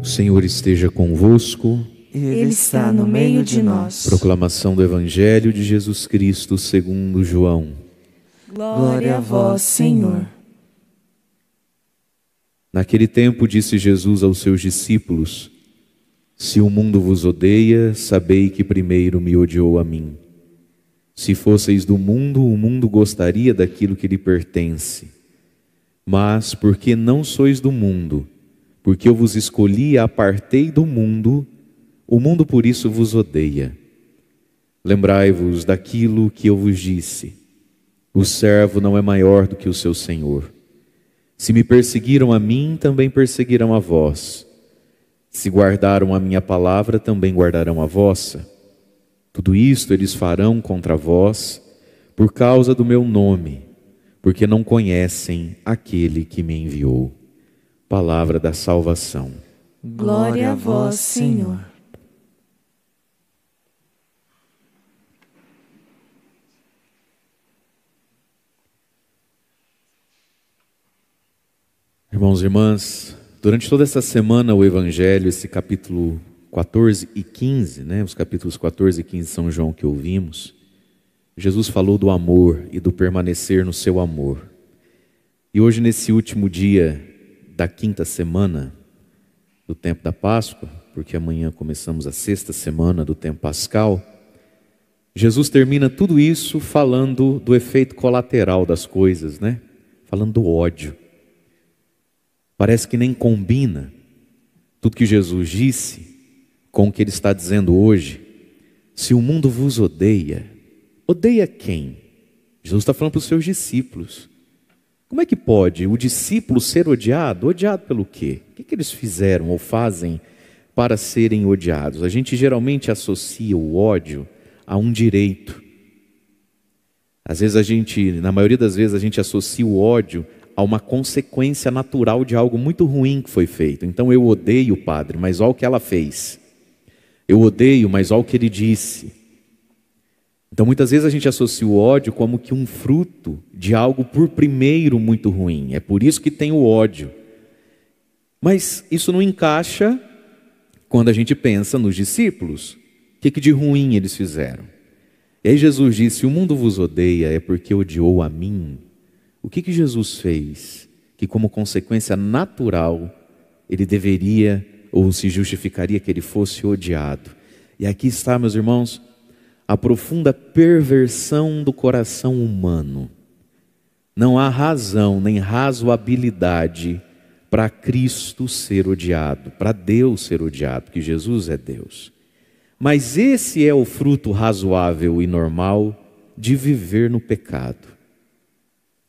O Senhor esteja convosco. Ele está no meio de nós. Proclamação do Evangelho de Jesus Cristo segundo João. Glória a vós, Senhor. Naquele tempo disse Jesus aos seus discípulos: Se o mundo vos odeia, sabei que primeiro me odiou a mim. Se fosseis do mundo, o mundo gostaria daquilo que lhe pertence. Mas porque não sois do mundo, porque eu vos escolhi e apartei do mundo, o mundo por isso vos odeia. Lembrai-vos daquilo que eu vos disse: o servo não é maior do que o seu senhor. Se me perseguiram a mim, também perseguirão a vós. Se guardaram a minha palavra, também guardarão a vossa. Tudo isto eles farão contra vós, por causa do meu nome, porque não conhecem aquele que me enviou. Palavra da salvação. Glória a vós, Senhor. Irmãos e irmãs, durante toda essa semana o Evangelho, esse capítulo 14 e 15, os capítulos 14 e 15 de São João que ouvimos, Jesus falou do amor e do permanecer no seu amor. E hoje, nesse último dia da quinta semana do tempo da Páscoa, porque amanhã começamos a sexta semana do tempo pascal, Jesus termina tudo isso falando do efeito colateral das coisas, falando do ódio. Parece que nem combina tudo que Jesus disse com o que ele está dizendo hoje. Se o mundo vos odeia, odeia quem? Jesus está falando para os seus discípulos. Como é que pode o discípulo ser odiado? Odiado pelo quê? O que eles fizeram ou fazem para serem odiados? A gente geralmente associa o ódio a um direito. Às vezes na maioria das vezes a gente associa o ódio a uma consequência natural de algo muito ruim que foi feito. Então eu odeio o padre, mas olha o que ela fez. Eu odeio, mas olha o que ele disse. Então muitas vezes a gente associa o ódio como que um fruto de algo por primeiro muito ruim. É por isso que tem o ódio. Mas isso não encaixa quando a gente pensa nos discípulos. O que de ruim eles fizeram? E aí Jesus disse: o mundo vos odeia é porque odiou a mim. O que Jesus fez que como consequência natural ele deveria ou se justificaria que ele fosse odiado? E aqui está, meus irmãos, a profunda perversão do coração humano. Não há razão nem razoabilidade para Cristo ser odiado, para Deus ser odiado, porque Jesus é Deus. Mas esse é o fruto razoável e normal de viver no pecado.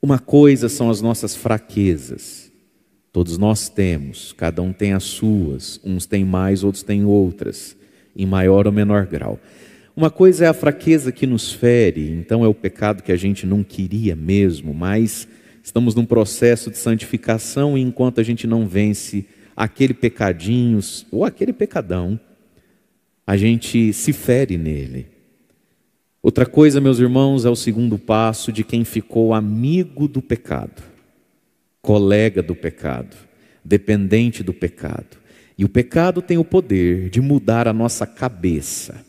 Uma coisa são as nossas fraquezas. Todos nós temos, cada um tem as suas, uns têm mais, outros têm outras, em maior ou menor grau. Uma coisa é a fraqueza que nos fere, então é o pecado que a gente não queria mesmo, mas estamos num processo de santificação e enquanto a gente não vence aquele pecadinho ou aquele pecadão, a gente se fere nele. Outra coisa, meus irmãos, é o segundo passo de quem ficou amigo do pecado, colega do pecado, dependente do pecado. E o pecado tem o poder de mudar a nossa cabeça.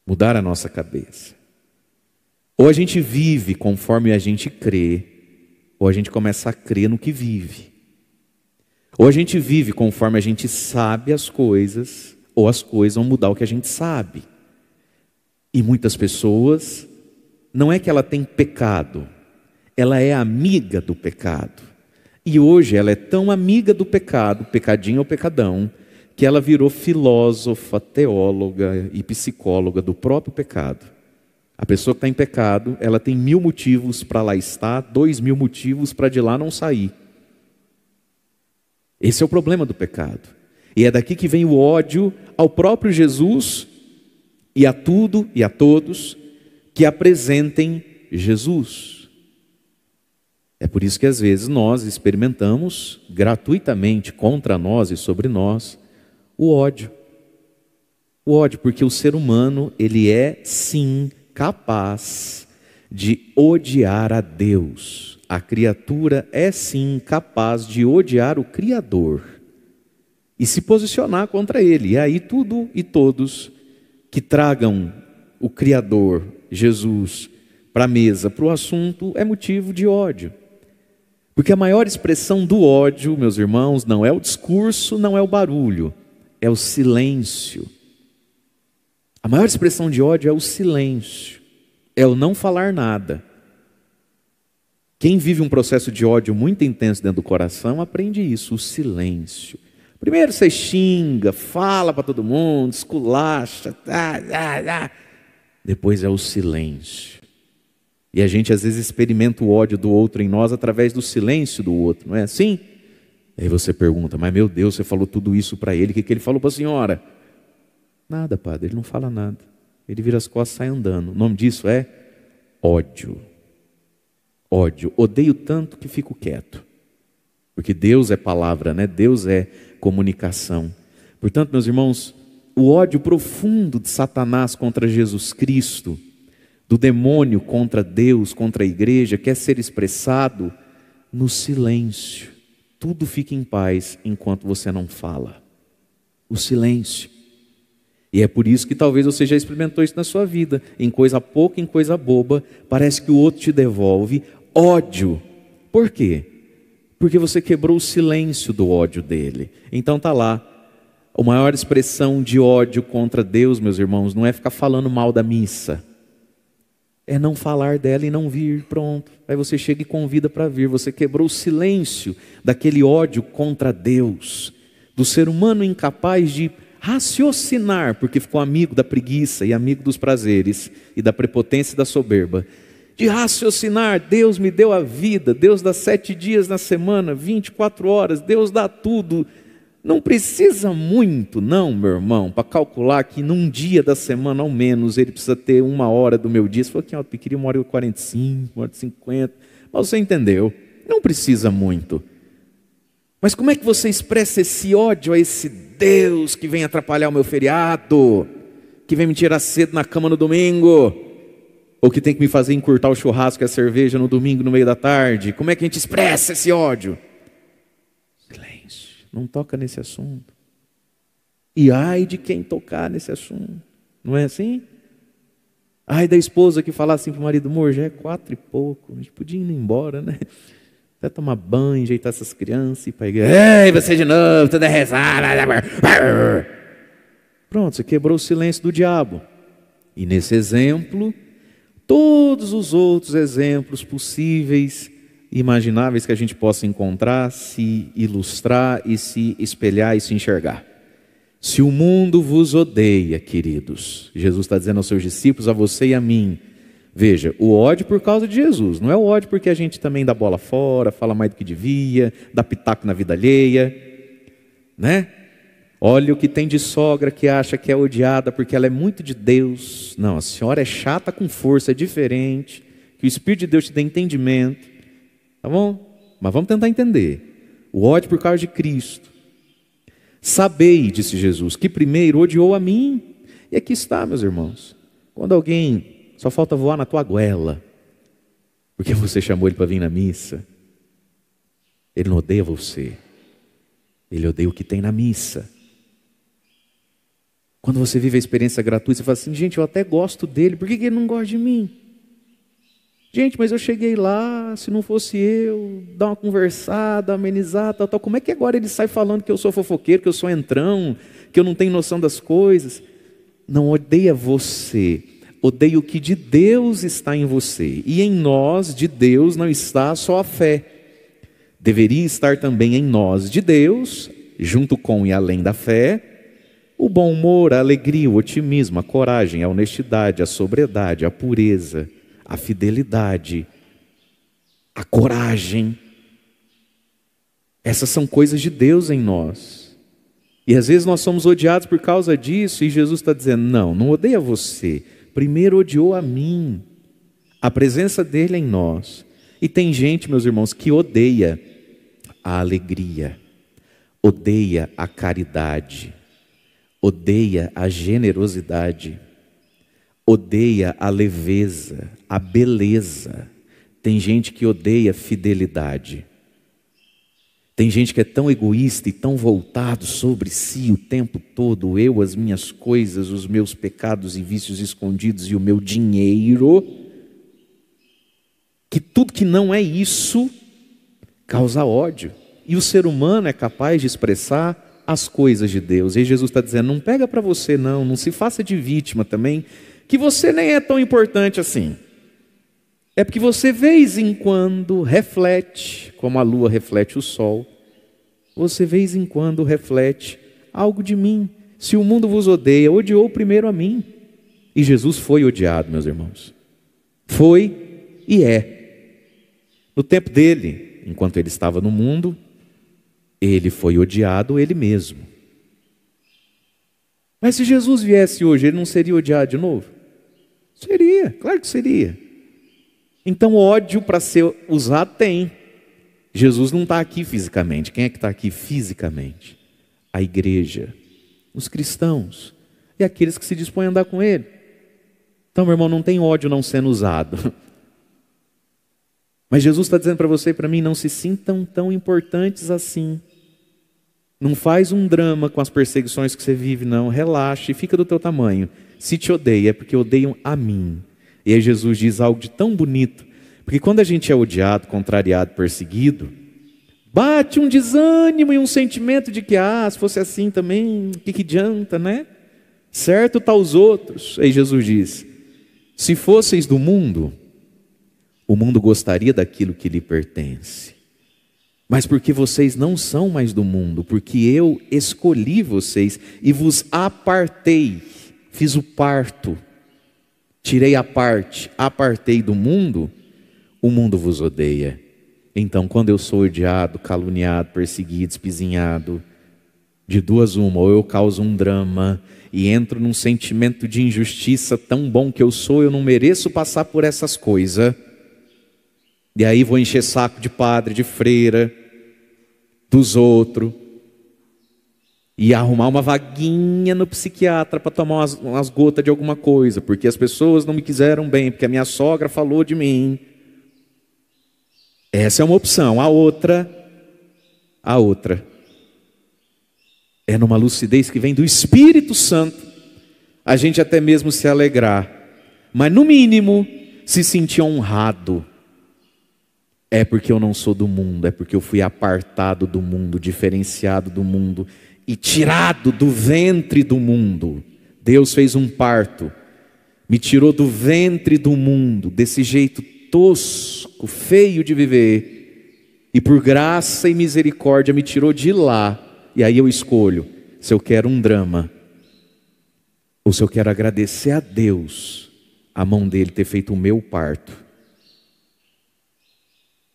Mudar a nossa cabeça. Ou a gente vive conforme a gente crê, ou a gente começa a crer no que vive. Ou a gente vive conforme a gente sabe as coisas, ou as coisas vão mudar o que a gente sabe. E muitas pessoas, não é que ela tem pecado, ela é amiga do pecado. E hoje ela é tão amiga do pecado, pecadinho ou pecadão, que ela virou filósofa, teóloga e psicóloga do próprio pecado. A pessoa que está em pecado, ela tem 1000 motivos para lá estar, 2000 motivos para de lá não sair. Esse é o problema do pecado. E é daqui que vem o ódio ao próprio Jesus e a tudo e a todos que apresentem Jesus. É por isso que às vezes nós experimentamos gratuitamente contra nós e sobre nós o ódio. O ódio, porque o ser humano, ele é sim capaz de odiar a Deus. A criatura é sim capaz de odiar o Criador. e se posicionar contra ele. E aí tudo e todos que tragam o Criador, Jesus, para a mesa, para o assunto, é motivo de ódio. Porque a maior expressão do ódio, meus irmãos, não é o discurso, não é o barulho, é o silêncio. A maior expressão de ódio é o silêncio, é o não falar nada. Quem vive um processo de ódio muito intenso dentro do coração, aprende isso, o silêncio. Primeiro você xinga, fala para todo mundo, esculacha, depois é o silêncio. E a gente às vezes experimenta o ódio do outro em nós através do silêncio do outro, não é assim? Aí você pergunta, mas meu Deus, você falou tudo isso para ele, o que ele falou para a senhora? Nada, padre, ele não fala nada. Ele vira as costas e sai andando. O nome disso é ódio. Ódio. Odeio tanto que fico quieto. Porque Deus é palavra, né? Deus é comunicação. Portanto, meus irmãos, o ódio profundo de Satanás contra Jesus Cristo, do demônio contra Deus, contra a igreja, quer ser expressado no silêncio. Tudo fica em paz enquanto você não fala. O silêncio. E é por isso que talvez você já experimentou isso na sua vida. Em coisa pouca, em coisa boba, parece que o outro te devolve ódio. Por quê? Porque você quebrou o silêncio do ódio dele. Então tá lá. A maior expressão de ódio contra Deus, meus irmãos, não é ficar falando mal da missa. É não falar dela e não vir, pronto. Aí você chega e convida para vir. Você quebrou o silêncio daquele ódio contra Deus, do ser humano incapaz de raciocinar, porque ficou amigo da preguiça e amigo dos prazeres e da prepotência e da soberba. De raciocinar, Deus me deu a vida, Deus dá 7 dias na semana, 24 horas, Deus dá tudo. Não precisa muito, não, meu irmão, para calcular que num dia da semana, ao menos, ele precisa ter 1 hora do meu dia. Você falou que eu queria 1h45, 1h50, mas você entendeu, não precisa muito. Mas como é que você expressa esse ódio a esse Deus que vem atrapalhar o meu feriado, que vem me tirar cedo na cama no domingo, ou que tem que me fazer encurtar o churrasco e a cerveja no domingo no meio da tarde? Como é que a gente expressa esse ódio? Não toca nesse assunto. E ai de quem tocar nesse assunto. Não é assim? Ai da esposa que falar assim para o marido, amor, já é 4 e pouco, a gente podia ir embora, né? Até tomar banho, ajeitar essas crianças e ir para a igreja. Ei, você de novo, tudo é rezar. Pronto, você quebrou o silêncio do diabo. E nesse exemplo, todos os outros exemplos possíveis, imagináveis que a gente possa encontrar, se ilustrar e se espelhar e se enxergar. Se o mundo vos odeia, queridos, Jesus está dizendo aos seus discípulos, a você e a mim, veja, o ódio por causa de Jesus, não é o ódio porque a gente também dá bola fora, fala mais do que devia, dá pitaco na vida alheia, né? Olha o que tem de sogra que acha que é odiada porque ela é muito de Deus. Não, a senhora é chata com força, é diferente, que o Espírito de Deus te dê entendimento. Tá bom? Mas vamos tentar entender. O ódio por causa de Cristo. Sabei, disse Jesus, que primeiro odiou a mim. E aqui está, meus irmãos. Quando alguém só falta voar na tua goela, porque você chamou ele para vir na missa, ele não odeia você. Ele odeia o que tem na missa. Quando você vive a experiência gratuita, você fala assim, gente, eu até gosto dele, por que ele não gosta de mim? Gente, mas eu cheguei lá, se não fosse eu, dar uma conversada, amenizar, tal. Como é que agora ele sai falando que eu sou fofoqueiro, que eu sou entrão, que eu não tenho noção das coisas? Não odeia você, odeia o que de Deus está em você. E em nós, de Deus, não está só a fé. Deveria estar também em nós, de Deus, junto com e além da fé, o bom humor, a alegria, o otimismo, a coragem, a honestidade, a sobriedade, a pureza, a fidelidade, a coragem. Essas são coisas de Deus em nós. E às vezes nós somos odiados por causa disso, e Jesus está dizendo, não odeia você, primeiro odiou a mim, a presença dele em nós. E tem gente, meus irmãos, que odeia a alegria, odeia a caridade, odeia a generosidade, odeia a leveza, a beleza. Tem gente que odeia fidelidade. Tem Tem gente que é tão egoísta e tão voltado sobre si o tempo todo, eu, as minhas coisas, os meus pecados e vícios escondidos e o meu dinheiro, que tudo que não é isso causa ódio. E o ser humano é capaz de expressar as coisas de Deus. E Jesus está dizendo, não pega para você não se faça de vítima também, que você nem é tão importante assim. É porque você, vez em quando, reflete, como a lua reflete o sol, você, vez em quando, reflete algo de mim. Se o mundo vos odeia, odiou primeiro a mim. E Jesus foi odiado, meus irmãos. Foi e é. No tempo dele, enquanto ele estava no mundo, ele foi odiado ele mesmo. Mas se Jesus viesse hoje, ele não seria odiado de novo? Seria, claro que seria. Então ódio para ser usado tem. Jesus não está aqui fisicamente. Quem é que está aqui fisicamente? A igreja, os cristãos e aqueles que se dispõem a andar com ele. Então, meu irmão, não tem ódio não sendo usado. Mas Jesus está dizendo para você e para mim, não se sintam tão importantes assim. Não faz um drama com as perseguições que você vive, não. Relaxa e fica do teu tamanho. Se te odeia, é porque odeiam a mim. E aí Jesus diz algo de tão bonito, porque quando a gente é odiado, contrariado, perseguido, bate um desânimo e um sentimento de que, se fosse assim também, o que adianta, né? Certo tá os outros. Aí Jesus diz, se fosseis do mundo, o mundo gostaria daquilo que lhe pertence. Mas porque vocês não são mais do mundo, porque eu escolhi vocês e vos apartei, fiz o parto, tirei a parte, apartei do mundo, o mundo vos odeia. Então, quando eu sou odiado, caluniado, perseguido, espizinhado, de duas uma, ou eu causo um drama e entro num sentimento de injustiça tão bom que eu sou, eu não mereço passar por essas coisas. E aí vou encher saco de padre, de freira, dos outros, e arrumar uma vaguinha no psiquiatra para tomar umas gotas de alguma coisa, porque as pessoas não me quiseram bem, porque a minha sogra falou de mim. Essa é uma opção. A outra é numa lucidez que vem do Espírito Santo, a gente até mesmo se alegrar, mas no mínimo se sentir honrado. É porque eu não sou do mundo, é porque eu fui apartado do mundo, diferenciado do mundo e tirado do ventre do mundo. Deus fez um parto, me tirou do ventre do mundo, desse jeito tosco, feio de viver, e por graça e misericórdia me tirou de lá. E aí eu escolho se eu quero um drama ou se eu quero agradecer a Deus, a mão dele ter feito o meu parto.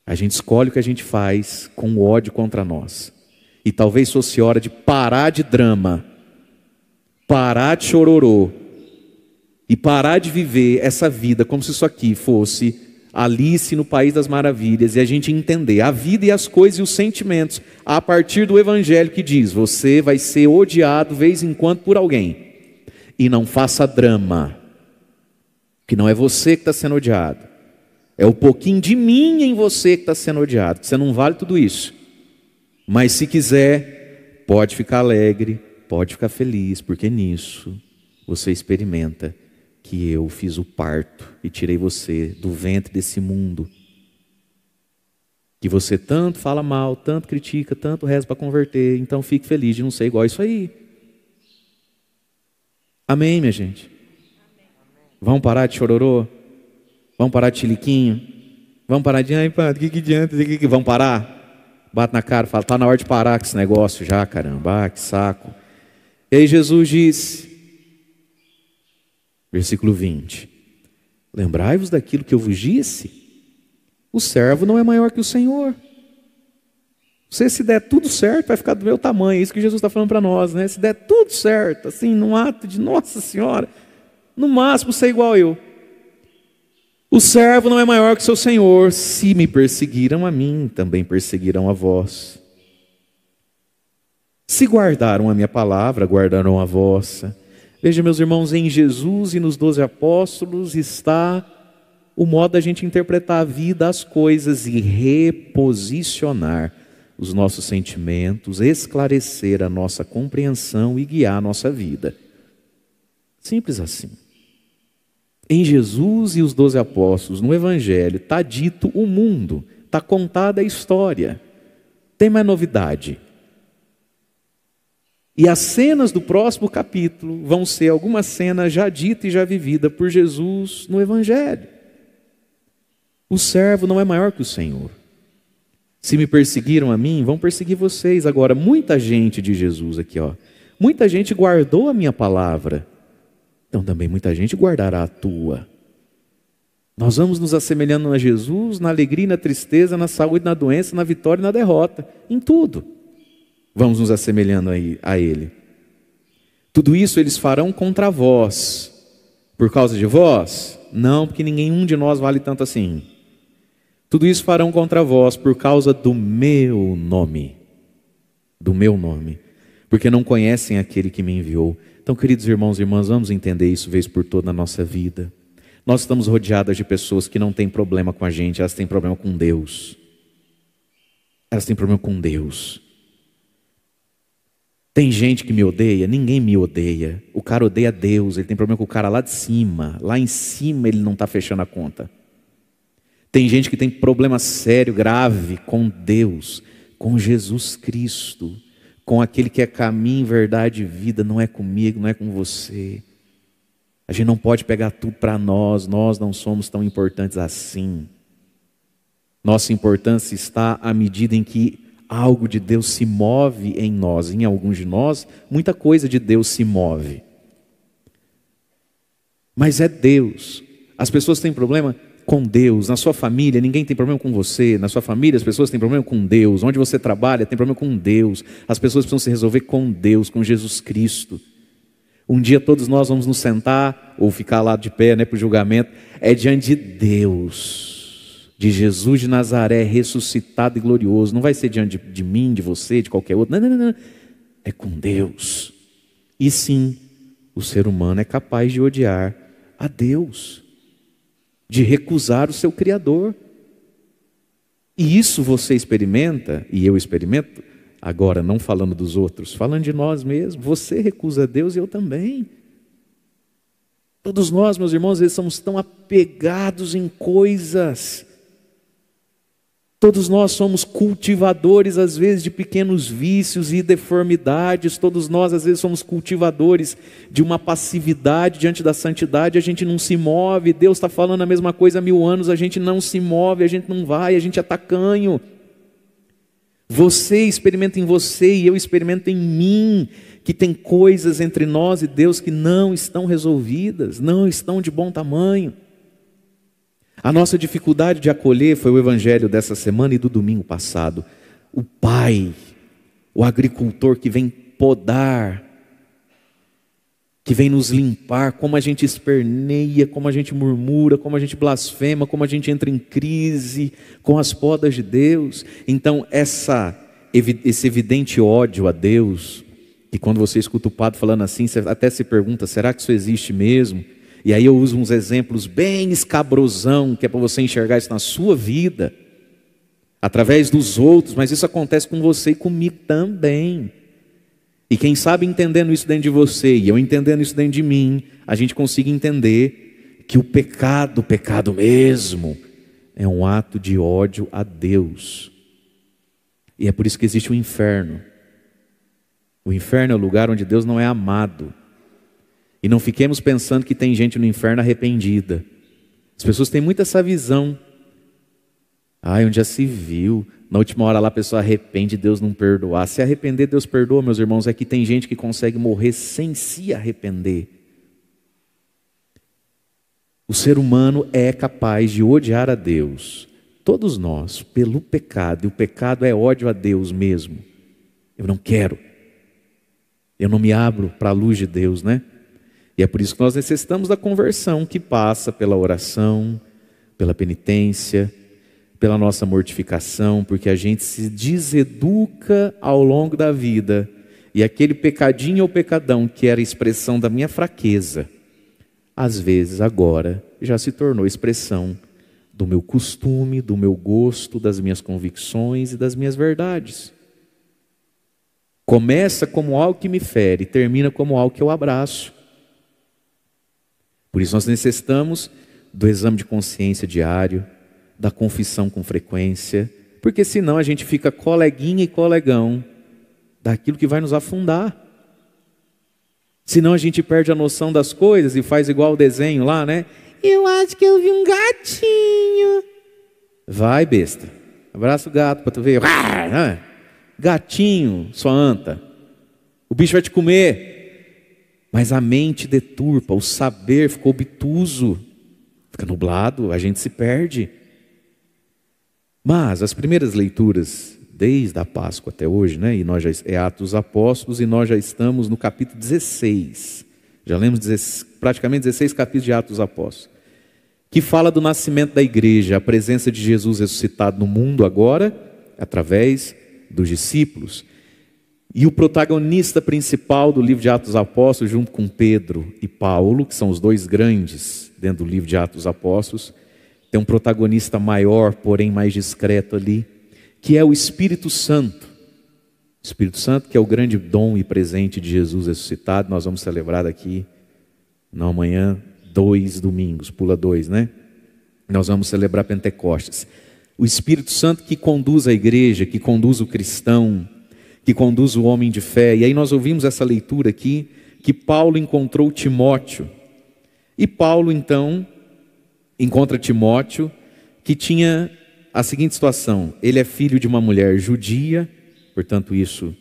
A gente escolhe o que a gente faz com o ódio contra nós. E talvez fosse hora de parar de drama, parar de chororô e parar de viver essa vida como se isso aqui fosse Alice no País das Maravilhas, e a gente entender a vida e as coisas e os sentimentos a partir do Evangelho que diz, você vai ser odiado de vez em quando por alguém, e não faça drama, que não é você que está sendo odiado, é o pouquinho de mim em você que está sendo odiado, que você não vale tudo isso. Mas se quiser, pode ficar alegre, pode ficar feliz, porque nisso você experimenta que eu fiz o parto e tirei você do ventre desse mundo, que você tanto fala mal, tanto critica, tanto reza para converter. Então fique feliz de não ser igual a isso aí. Amém, minha gente? Vamos parar de chororô? Vamos parar de chiliquinho? Vamos parar de, ai padre, o que adianta? Vamos parar? Bate na cara, fala, está na hora de parar com esse negócio já, caramba, que saco. E aí Jesus disse, versículo 20, lembrai-vos daquilo que eu vos disse, o servo não é maior que o Senhor. Você, se der tudo certo, vai ficar do meu tamanho. É isso que Jesus está falando para nós, né? Se der tudo certo, assim, num ato de Nossa Senhora, no máximo ser igual eu. O servo não é maior que seu Senhor. Se me perseguiram a mim, também perseguirão a vós. Se guardaram a minha palavra, guardarão a vossa. Veja, meus irmãos, em Jesus e nos 12 apóstolos está o modo da gente interpretar a vida, as coisas e reposicionar. os nossos sentimentos, esclarecer a nossa compreensão e guiar a nossa vida. Simples assim. Em Jesus e os 12 apóstolos, no Evangelho, está dito o mundo, está contada a história. Tem mais novidade. E as cenas do próximo capítulo vão ser alguma cena já dita e já vivida por Jesus no Evangelho. O servo não é maior que o Senhor. Se me perseguiram a mim, vão perseguir vocês. Agora, muita gente de Jesus aqui, muita gente guardou a minha palavra. Então também muita gente guardará a tua. Nós vamos nos assemelhando a Jesus na alegria e na tristeza, na saúde, na doença, na vitória e na derrota. Em tudo. Vamos nos assemelhando a Ele. Tudo isso eles farão contra vós. Por causa de vós? Não, porque nenhum de nós vale tanto assim. Tudo isso farão contra vós por causa do meu nome. Do meu nome. Porque não conhecem aquele que me enviou. Então, queridos irmãos e irmãs, vamos entender isso vez por toda na nossa vida. Nós estamos rodeadas de pessoas que não têm problema com a gente, elas têm problema com Deus. Elas têm problema com Deus. Tem gente que me odeia? Ninguém me odeia. O cara odeia Deus, ele tem problema com o cara lá de cima. Lá em cima ele não está fechando a conta. Tem gente que tem problema sério, grave com Deus, com Jesus Cristo, com aquele que é caminho, verdade e vida. Não é comigo, não é com você. A gente não pode pegar tudo para nós não somos tão importantes assim. Nossa importância está à medida em que algo de Deus se move em nós. Em alguns de nós, muita coisa de Deus se move. Mas é Deus. As pessoas têm problema com Deus. Na sua família, ninguém tem problema com você. Na sua família, as pessoas têm problema com Deus. Onde você trabalha, tem problema com Deus. As pessoas precisam se resolver com Deus, com Jesus Cristo. Um dia todos nós vamos nos sentar, ou ficar lá de pé, para o julgamento. É diante de Deus, de Jesus de Nazaré, ressuscitado e glorioso. Não vai ser diante de mim, de você, de qualquer outro. Não. É com Deus. E sim, o ser humano é capaz de odiar a Deus, de recusar o seu Criador. E isso você experimenta, e eu experimento, agora não falando dos outros, falando de nós mesmos. Você recusa Deus e eu também. Todos nós, meus irmãos, às vezes somos tão apegados em coisas. Todos nós somos cultivadores, às vezes, de pequenos vícios e deformidades. Todos nós, às vezes, somos cultivadores de uma passividade diante da santidade. A gente não se move. Deus está falando a mesma coisa há 1000 anos. A gente não se move, a gente não vai, a gente é tacanho. Você experimenta em você e eu experimento em mim, que tem coisas entre nós e Deus que não estão resolvidas, não estão de bom tamanho. A nossa dificuldade de acolher foi o evangelho dessa semana e do domingo passado. O pai, o agricultor que vem podar, que vem nos limpar, como a gente esperneia, como a gente murmura, como a gente blasfema, como a gente entra em crise com as podas de Deus. Então esse evidente ódio a Deus, que quando você escuta o padre falando assim, você até se pergunta, será que isso existe mesmo? E aí eu uso uns exemplos bem escabrosão, que é para você enxergar isso na sua vida, através dos outros, mas isso acontece com você e comigo também. E quem sabe entendendo isso dentro de você, e eu entendendo isso dentro de mim, a gente consiga entender que o pecado mesmo, é um ato de ódio a Deus. E é por isso que existe o inferno. O inferno é o lugar onde Deus não é amado. E não fiquemos pensando que tem gente no inferno arrependida. As pessoas têm muito essa visão. Onde já se viu, na última hora lá a pessoa arrepende, Deus não perdoar. Se arrepender, Deus perdoa, meus irmãos. É que tem gente que consegue morrer sem se arrepender. O ser humano é capaz de odiar a Deus, todos nós, pelo pecado. E o pecado é ódio a Deus mesmo. Eu não quero, eu não me abro para a luz de Deus, né? E é por isso que nós necessitamos da conversão, que passa pela oração, pela penitência, pela nossa mortificação, porque a gente se deseduca ao longo da vida. E aquele pecadinho ou pecadão que era expressão da minha fraqueza, às vezes agora já se tornou expressão do meu costume, do meu gosto, das minhas convicções e das minhas verdades. Começa como algo que me fere, termina como algo que eu abraço. Por isso nós necessitamos do exame de consciência diário, da confissão com frequência, porque senão a gente fica coleguinha e colegão daquilo que vai nos afundar. Senão a gente perde a noção das coisas e faz igual o desenho lá, né? Eu acho que eu vi um gatinho. Vai, besta. Abraça o gato para tu ver. Gatinho, sua anta. O bicho vai te comer. Mas a mente deturpa, o saber ficou obtuso. Fica nublado, a gente se perde. Mas as primeiras leituras, desde a Páscoa até hoje, né? E nós já, é Atos dos Apóstolos, e nós já estamos no capítulo 16. Já lemos praticamente 16 capítulos de Atos dos Apóstolos, que fala do nascimento da igreja, a presença de Jesus ressuscitado no mundo agora, através dos discípulos. E o protagonista principal do livro de Atos dos Apóstolos, junto com Pedro e Paulo, que são os dois grandes dentro do livro de Atos dos Apóstolos, tem um protagonista maior, porém mais discreto ali, que é o Espírito Santo. O Espírito Santo, que é o grande dom e presente de Jesus ressuscitado. Nós vamos celebrar daqui, não amanhã, 2 domingos, pula 2, né? Nós vamos celebrar Pentecostes. O Espírito Santo que conduz a igreja, que conduz o cristão, que conduz o homem de fé. E aí nós ouvimos essa leitura aqui, que Paulo encontrou Timóteo. E Paulo então encontra Timóteo, que tinha a seguinte situação: ele é filho de uma mulher judia, portanto isso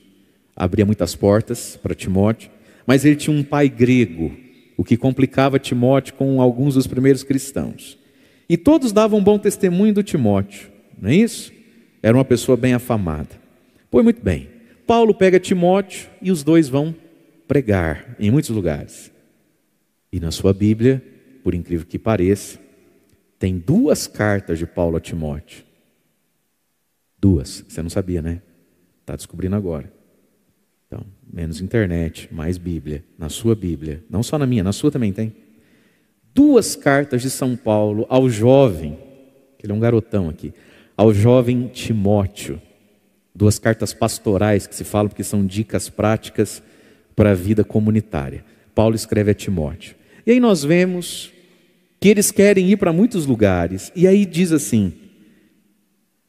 abria muitas portas para Timóteo, mas ele tinha um pai grego, o que complicava Timóteo com alguns dos primeiros cristãos. E todos davam bom testemunho do Timóteo, não é isso? Era uma pessoa bem afamada. Pois muito bem, Paulo pega Timóteo e os dois vão pregar em muitos lugares. E na sua Bíblia, por incrível que pareça, tem 2 cartas de Paulo a Timóteo. 2, você não sabia, né? Está descobrindo agora. Então, menos internet, mais Bíblia. Na sua Bíblia, não só na minha, na sua também tem. 2 cartas de São Paulo ao jovem, que ele é um garotão aqui, ao jovem Timóteo. 2 cartas pastorais que se falam porque são dicas práticas para a vida comunitária. Paulo escreve a Timóteo. E aí nós vemos que eles querem ir para muitos lugares. E aí diz assim,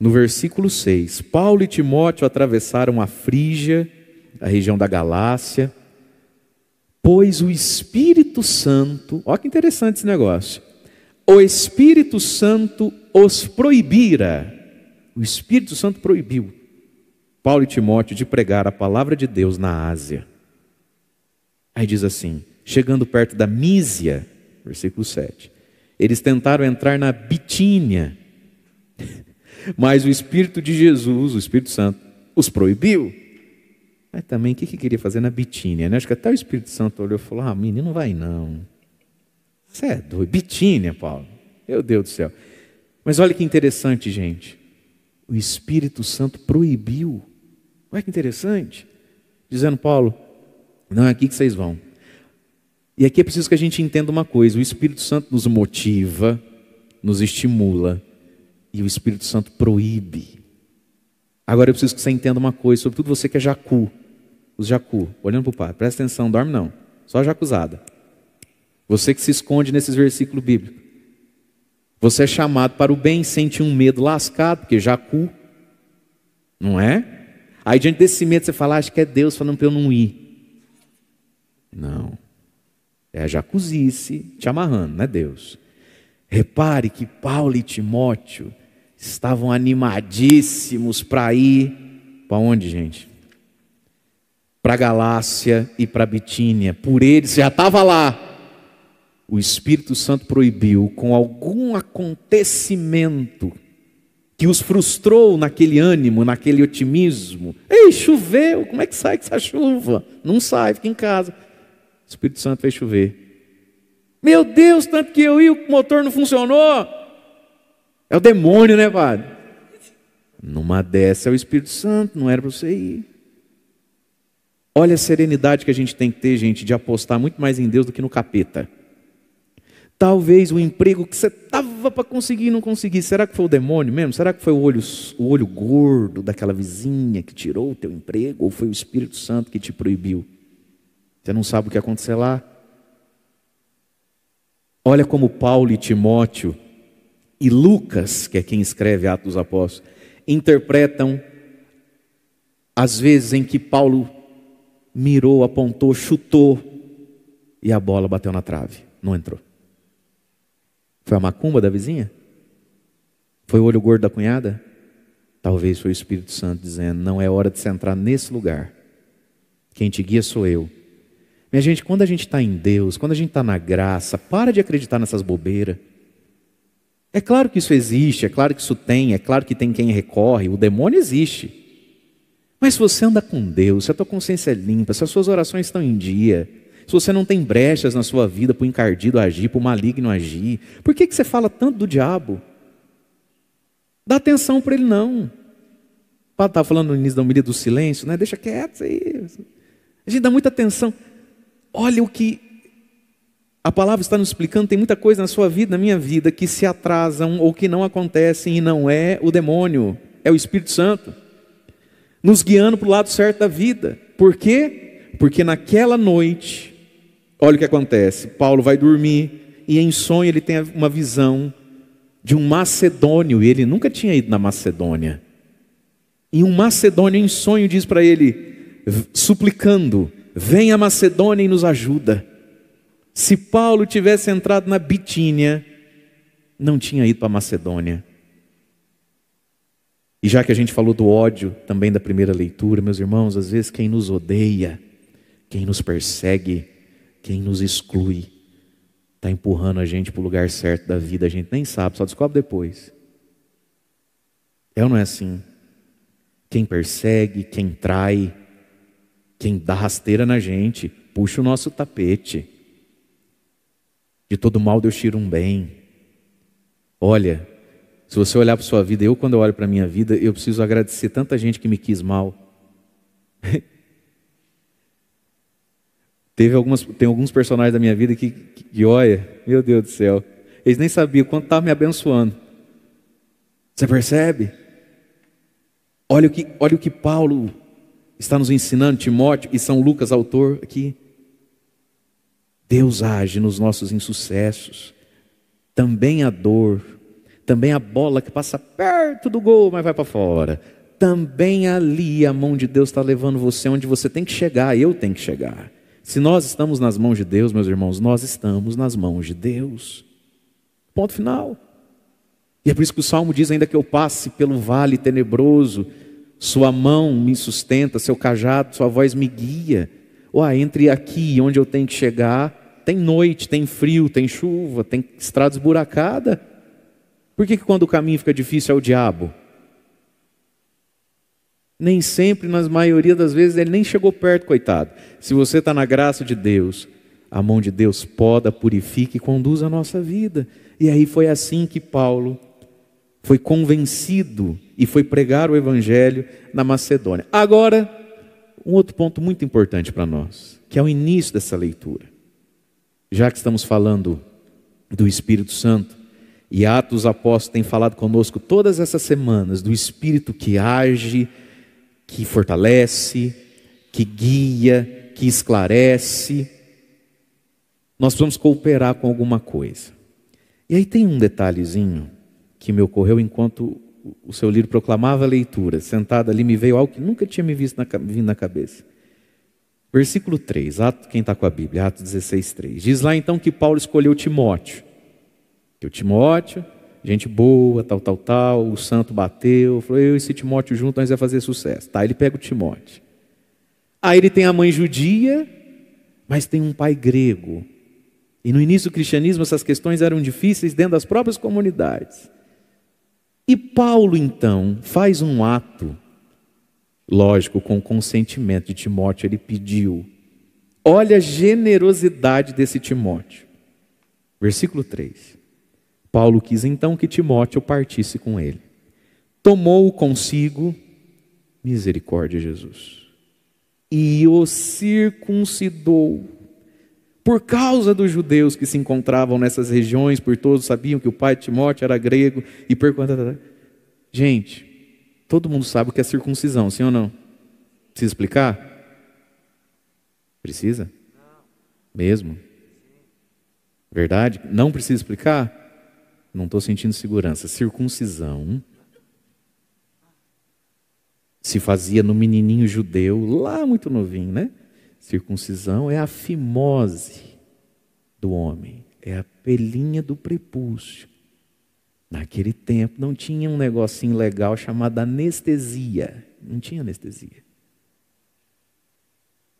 no versículo 6, Paulo e Timóteo atravessaram a Frígia, a região da Galácia, pois o Espírito Santo, olha que interessante esse negócio, o Espírito Santo os proibira, o Espírito Santo proibiu Paulo e Timóteo de pregar a palavra de Deus na Ásia. Aí diz assim, chegando perto da Mísia, versículo 7, eles tentaram entrar na Bitínia, mas o Espírito de Jesus, o Espírito Santo, os proibiu. Mas também, o que queria fazer na Bitínia, né? Acho que até o Espírito Santo olhou e falou, menino, não vai não. Você é doido, Bitínia, Paulo. Meu Deus do céu. Mas olha que interessante, gente. O Espírito Santo proibiu. Olha que interessante. Dizendo, Paulo, não é aqui que vocês vão. E aqui é preciso que a gente entenda uma coisa, o Espírito Santo nos motiva, nos estimula, e o Espírito Santo proíbe. Agora eu preciso que você entenda uma coisa, sobretudo você que é jacu, os jacu, olhando para o pai, presta atenção, dorme não, só jacuzada. Você que se esconde nesses versículos bíblicos, você é chamado para o bem, sente um medo lascado, porque jacu, não é? Aí diante desse medo você fala, acho que é Deus falando para eu não ir. Não. É a jacuzice te amarrando, não é Deus. Repare que Paulo e Timóteo estavam animadíssimos para ir, para onde, gente? Para a Galácia e para a Bitínia. Por eles, já estava lá. O Espírito Santo proibiu com algum acontecimento que os frustrou naquele ânimo, naquele otimismo. Ei, choveu, como é que sai com essa chuva? Não sai, fica em casa. O Espírito Santo fez chover. Meu Deus, tanto que eu ia, o motor não funcionou. É o demônio, né, padre? Numa dessa é o Espírito Santo, não era para você ir. Olha a serenidade que a gente tem que ter, gente, de apostar muito mais em Deus do que no capeta. Talvez o emprego que você estava para conseguir e não conseguir. Será que foi o demônio mesmo? Será que foi o olho gordo daquela vizinha que tirou o teu emprego? Ou foi o Espírito Santo que te proibiu? Você não sabe o que aconteceu lá? Olha como Paulo e Timóteo e Lucas, que é quem escreve Atos dos Apóstolos, interpretam as vezes em que Paulo mirou, apontou, chutou e a bola bateu na trave, não entrou. Foi a macumba da vizinha? Foi o olho gordo da cunhada? Talvez foi o Espírito Santo dizendo: não é hora de você entrar nesse lugar. Quem te guia sou eu. Minha gente, quando a gente está em Deus, quando a gente está na graça, para de acreditar nessas bobeiras. É claro que isso existe, é claro que isso tem, é claro que tem quem recorre, o demônio existe. Mas se você anda com Deus, se a tua consciência é limpa, se as suas orações estão em dia, se você não tem brechas na sua vida para o encardido agir, para o maligno agir, por que você fala tanto do diabo? Dá atenção para ele não. O padre estava falando no início da homilia do silêncio, né? Deixa quieto isso aí. A gente dá muita atenção. Olha o que a palavra está nos explicando. Tem muita coisa na sua vida, na minha vida, que se atrasam ou que não acontecem, e não é o demônio, é o Espírito Santo nos guiando para o lado certo da vida. Por quê? Porque naquela noite, olha o que acontece. Paulo vai dormir e em sonho ele tem uma visão de um macedônio, e ele nunca tinha ido na Macedônia. E um macedônio em sonho diz para ele, suplicando: vem a Macedônia e nos ajuda. Se Paulo tivesse entrado na Bitínia, não tinha ido para a Macedônia. E já que a gente falou do ódio também da primeira leitura, meus irmãos, às vezes quem nos odeia, quem nos persegue, quem nos exclui, está empurrando a gente para o lugar certo da vida. A gente nem sabe, só descobre depois. É ou não é assim? Quem persegue, quem trai, quem dá rasteira na gente, puxa o nosso tapete. De todo mal Deus tira um bem. Olha, se você olhar para a sua vida, quando eu olho para a minha vida, eu preciso agradecer tanta gente que me quis mal. Tem alguns personagens da minha vida que olha, meu Deus do céu, eles nem sabiam quanto estavam me abençoando. Você percebe? Olha o que Paulo está nos ensinando, Timóteo e São Lucas, autor aqui. Deus age nos nossos insucessos. Também a dor, também a bola que passa perto do gol, mas vai para fora. Também ali a mão de Deus está levando você onde você tem que chegar, eu tenho que chegar. Se nós estamos nas mãos de Deus, meus irmãos, nós estamos nas mãos de Deus. Ponto final. E é por isso que o Salmo diz: ainda que eu passe pelo vale tenebroso, sua mão me sustenta, seu cajado, sua voz me guia. Entre aqui e onde eu tenho que chegar, tem noite, tem frio, tem chuva, tem estrada esburacada. Por que quando o caminho fica difícil é o diabo? Nem sempre, na maioria das vezes, ele nem chegou perto, coitado. Se você está na graça de Deus, a mão de Deus poda, purifica e conduz a nossa vida. E aí foi assim que Paulo foi convencido e foi pregar o Evangelho na Macedônia. Agora, um outro ponto muito importante para nós, que é o início dessa leitura. Já que estamos falando do Espírito Santo, e Atos dos Apóstolos tem falado conosco todas essas semanas do Espírito que age, que fortalece, que guia, que esclarece, nós precisamos cooperar com alguma coisa. E aí tem um detalhezinho que me ocorreu enquanto o seu livro proclamava a leitura. Sentado ali me veio algo que nunca tinha me vindo na cabeça. Versículo 3, quem está com a Bíblia, Atos 16, 3. Diz lá então que Paulo escolheu Timóteo. Que o Timóteo, gente boa, tal, o santo bateu, falou: eu e esse Timóteo junto nós vamos fazer sucesso. Ele pega o Timóteo. Aí ele tem a mãe judia, mas tem um pai grego. E no início do cristianismo essas questões eram difíceis dentro das próprias comunidades. E Paulo então faz um ato, lógico, com o consentimento de Timóteo, ele pediu. Olha a generosidade desse Timóteo. Versículo 3. Paulo quis então que Timóteo partisse com ele. Tomou-o consigo, misericórdia, Jesus, e o circuncidou. por causa dos judeus que se encontravam nessas regiões, por todos sabiam que o pai de Timóteo era grego, e por quanto... Gente, todo mundo sabe o que é circuncisão, sim ou não? Precisa explicar? Precisa? Mesmo? Verdade? Não precisa explicar? Não estou sentindo segurança. Circuncisão se fazia no menininho judeu, lá muito novinho, né? Circuncisão é a fimose do homem, é a pelinha do prepúcio. Naquele tempo não tinha um negocinho legal chamado anestesia. Não tinha anestesia.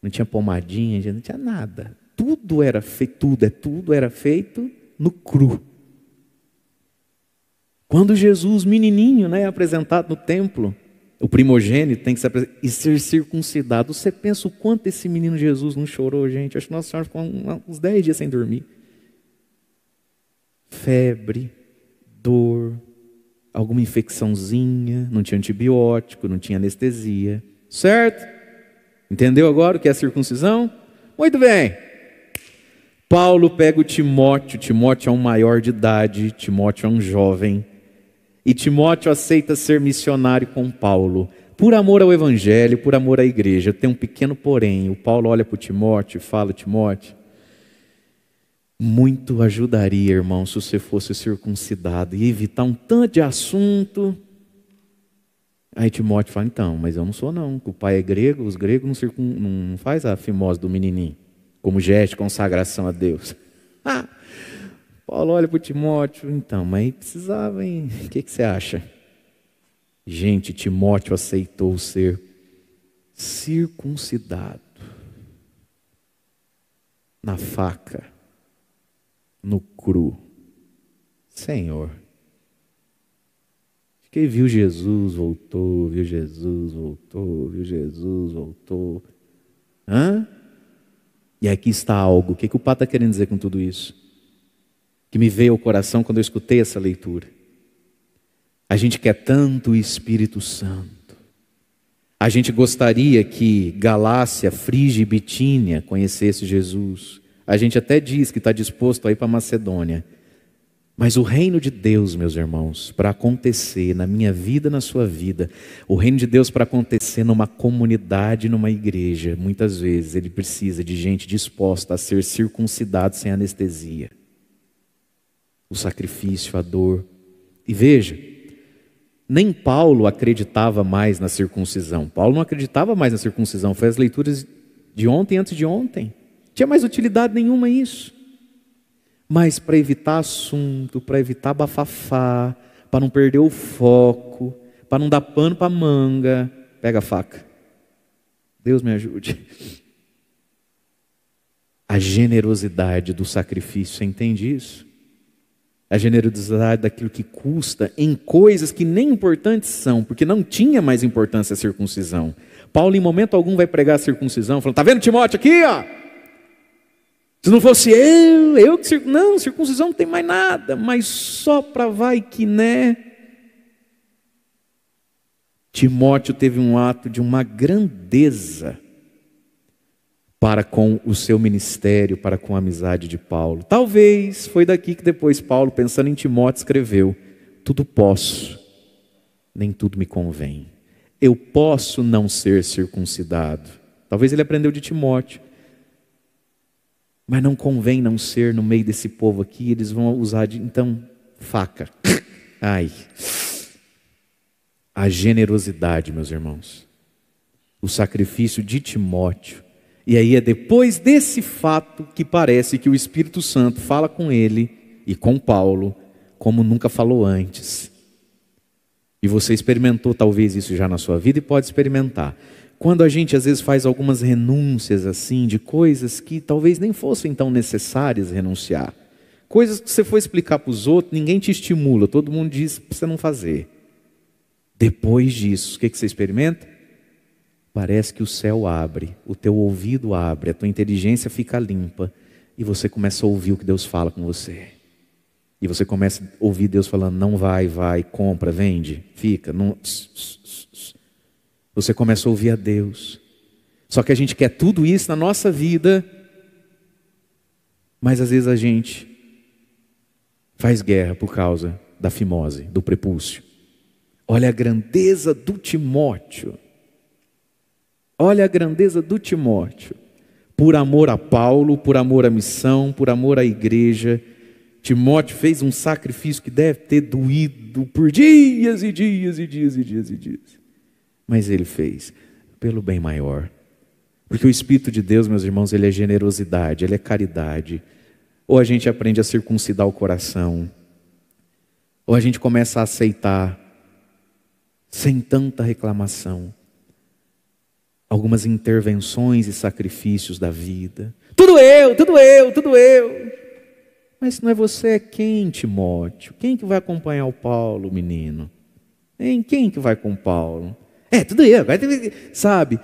Não tinha pomadinha, não tinha nada. Tudo era feito, tudo era feito no cru. Quando Jesus, menininho, é apresentado no templo, o primogênito tem que se apresentar e ser circuncidado. Você pensa o quanto esse menino Jesus não chorou, gente? Acho que Nossa Senhora ficou uns 10 dias sem dormir. Febre, dor, alguma infecçãozinha, não tinha antibiótico, não tinha anestesia. Certo? Entendeu agora o que é a circuncisão? Muito bem. Paulo pega o Timóteo. Timóteo é um maior de idade, Timóteo é um jovem. E Timóteo aceita ser missionário com Paulo, por amor ao evangelho, por amor à igreja. Tem um pequeno porém. O Paulo olha para o Timóteo e fala: Timóteo, muito ajudaria, irmão, se você fosse circuncidado e evitar um tanto de assunto. Aí Timóteo fala: então, mas eu não sou não, o pai é grego, os gregos não faz a fimose do menininho, como gesto de consagração a Deus. Paulo olha para o Timóteo: então, mas precisava, hein? O que você acha? Gente, Timóteo aceitou ser circuncidado na faca, no cru. Senhor. Quem viu Jesus, voltou, viu Jesus, voltou, viu Jesus, voltou. E aqui está algo. O que o Pá está querendo dizer com tudo isso? Que me veio ao coração quando eu escutei essa leitura. A gente quer tanto o Espírito Santo. A gente gostaria que Galácia, Frígia e Bitínia conhecesse Jesus. A gente até diz que está disposto a ir para Macedônia. Mas o reino de Deus, meus irmãos, para acontecer na minha vida, na sua vida, o reino de Deus para acontecer numa comunidade, numa igreja, muitas vezes ele precisa de gente disposta a ser circuncidado sem anestesia. O sacrifício, a dor. E veja, nem Paulo acreditava mais na circuncisão. Paulo não acreditava mais na circuncisão. Foi as leituras de ontem e antes de ontem. Não tinha mais utilidade nenhuma isso. Mas para evitar assunto, para evitar bafafá, para não perder o foco, para não dar pano para manga, pega a faca. Deus me ajude. A generosidade do sacrifício, você entende isso? A generosidade daquilo que custa em coisas que nem importantes são, porque não tinha mais importância a circuncisão. Paulo em momento algum vai pregar a circuncisão, falando: tá vendo Timóteo aqui, ó? Se não fosse eu que não, circuncisão não tem mais nada, mas só para vai que né. Timóteo teve um ato de uma grandeza para com o seu ministério, para com a amizade de Paulo. Talvez foi daqui que depois Paulo, pensando em Timóteo, escreveu: tudo posso, nem tudo me convém. Eu posso não ser circuncidado. Talvez ele aprendeu de Timóteo. Mas não convém não ser no meio desse povo aqui, eles vão usar então, faca. Ai. A generosidade, meus irmãos. O sacrifício de Timóteo. E aí é depois desse fato que parece que o Espírito Santo fala com ele e com Paulo, como nunca falou antes. E você experimentou talvez isso já na sua vida e pode experimentar. Quando a gente às vezes faz algumas renúncias assim, de coisas que talvez nem fossem tão necessárias renunciar. Coisas que você for explicar para os outros, ninguém te estimula, todo mundo diz para você não fazer. Depois disso, o que você experimenta? Parece que o céu abre, o teu ouvido abre, a tua inteligência fica limpa e você começa a ouvir o que Deus fala com você. E você começa a ouvir Deus falando: não vai, compra, vende, fica. Não... Você começa a ouvir a Deus. Só que a gente quer tudo isso na nossa vida Mas às vezes a gente faz guerra por causa da fimose, do prepúcio. Olha a grandeza do Timóteo. Olha a grandeza do Timóteo. Por amor a Paulo, por amor à missão, por amor à igreja, Timóteo fez um sacrifício que deve ter doído por dias e dias e dias e dias e dias. Mas ele fez pelo bem maior. Porque o Espírito de Deus, meus irmãos, ele é generosidade, ele é caridade. Ou a gente aprende a circuncidar o coração, ou a gente começa a aceitar, sem tanta reclamação, algumas intervenções e sacrifícios da vida. Tudo eu, tudo eu, tudo eu. Mas se não é você, é quem, Timóteo? Quem que vai acompanhar o Paulo, menino? Quem que vai com o Paulo? Tudo eu, sabe?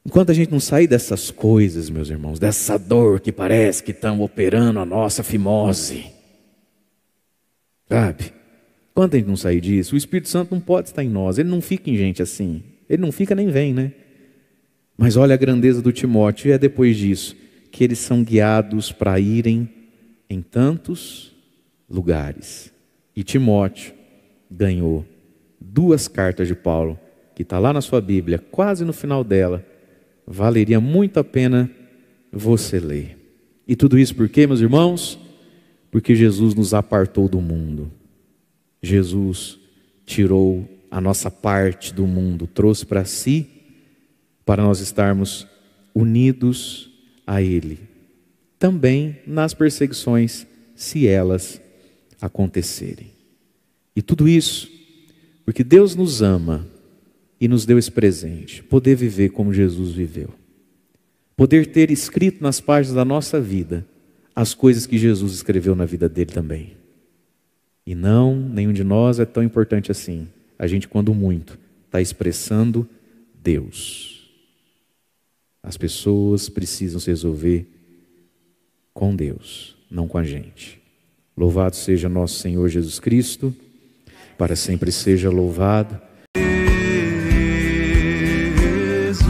Enquanto a gente não sair dessas coisas, meus irmãos, dessa dor que parece que estão operando a nossa fimose, sabe? Enquanto a gente não sair disso, o Espírito Santo não pode estar em nós, ele não fica em gente assim, ele não fica nem vem, né? Mas olha a grandeza do Timóteo, e é depois disso que eles são guiados para irem em tantos lugares. E Timóteo ganhou 2 cartas de Paulo, que está lá na sua Bíblia, quase no final dela. Valeria muito a pena você ler. E tudo isso por quê, meus irmãos? Porque Jesus nos apartou do mundo. Jesus tirou a nossa parte do mundo, trouxe para si, para nós estarmos unidos a Ele. Também nas perseguições, se elas acontecerem. E tudo isso porque Deus nos ama e nos deu esse presente, poder viver como Jesus viveu. Poder ter escrito nas páginas da nossa vida as coisas que Jesus escreveu na vida dele também. E não, nenhum de nós é tão importante assim. A gente, quando muito, está expressando Deus. As pessoas precisam se resolver com Deus, não com a gente. Louvado seja nosso Senhor Jesus Cristo, para sempre seja louvado. Jesus,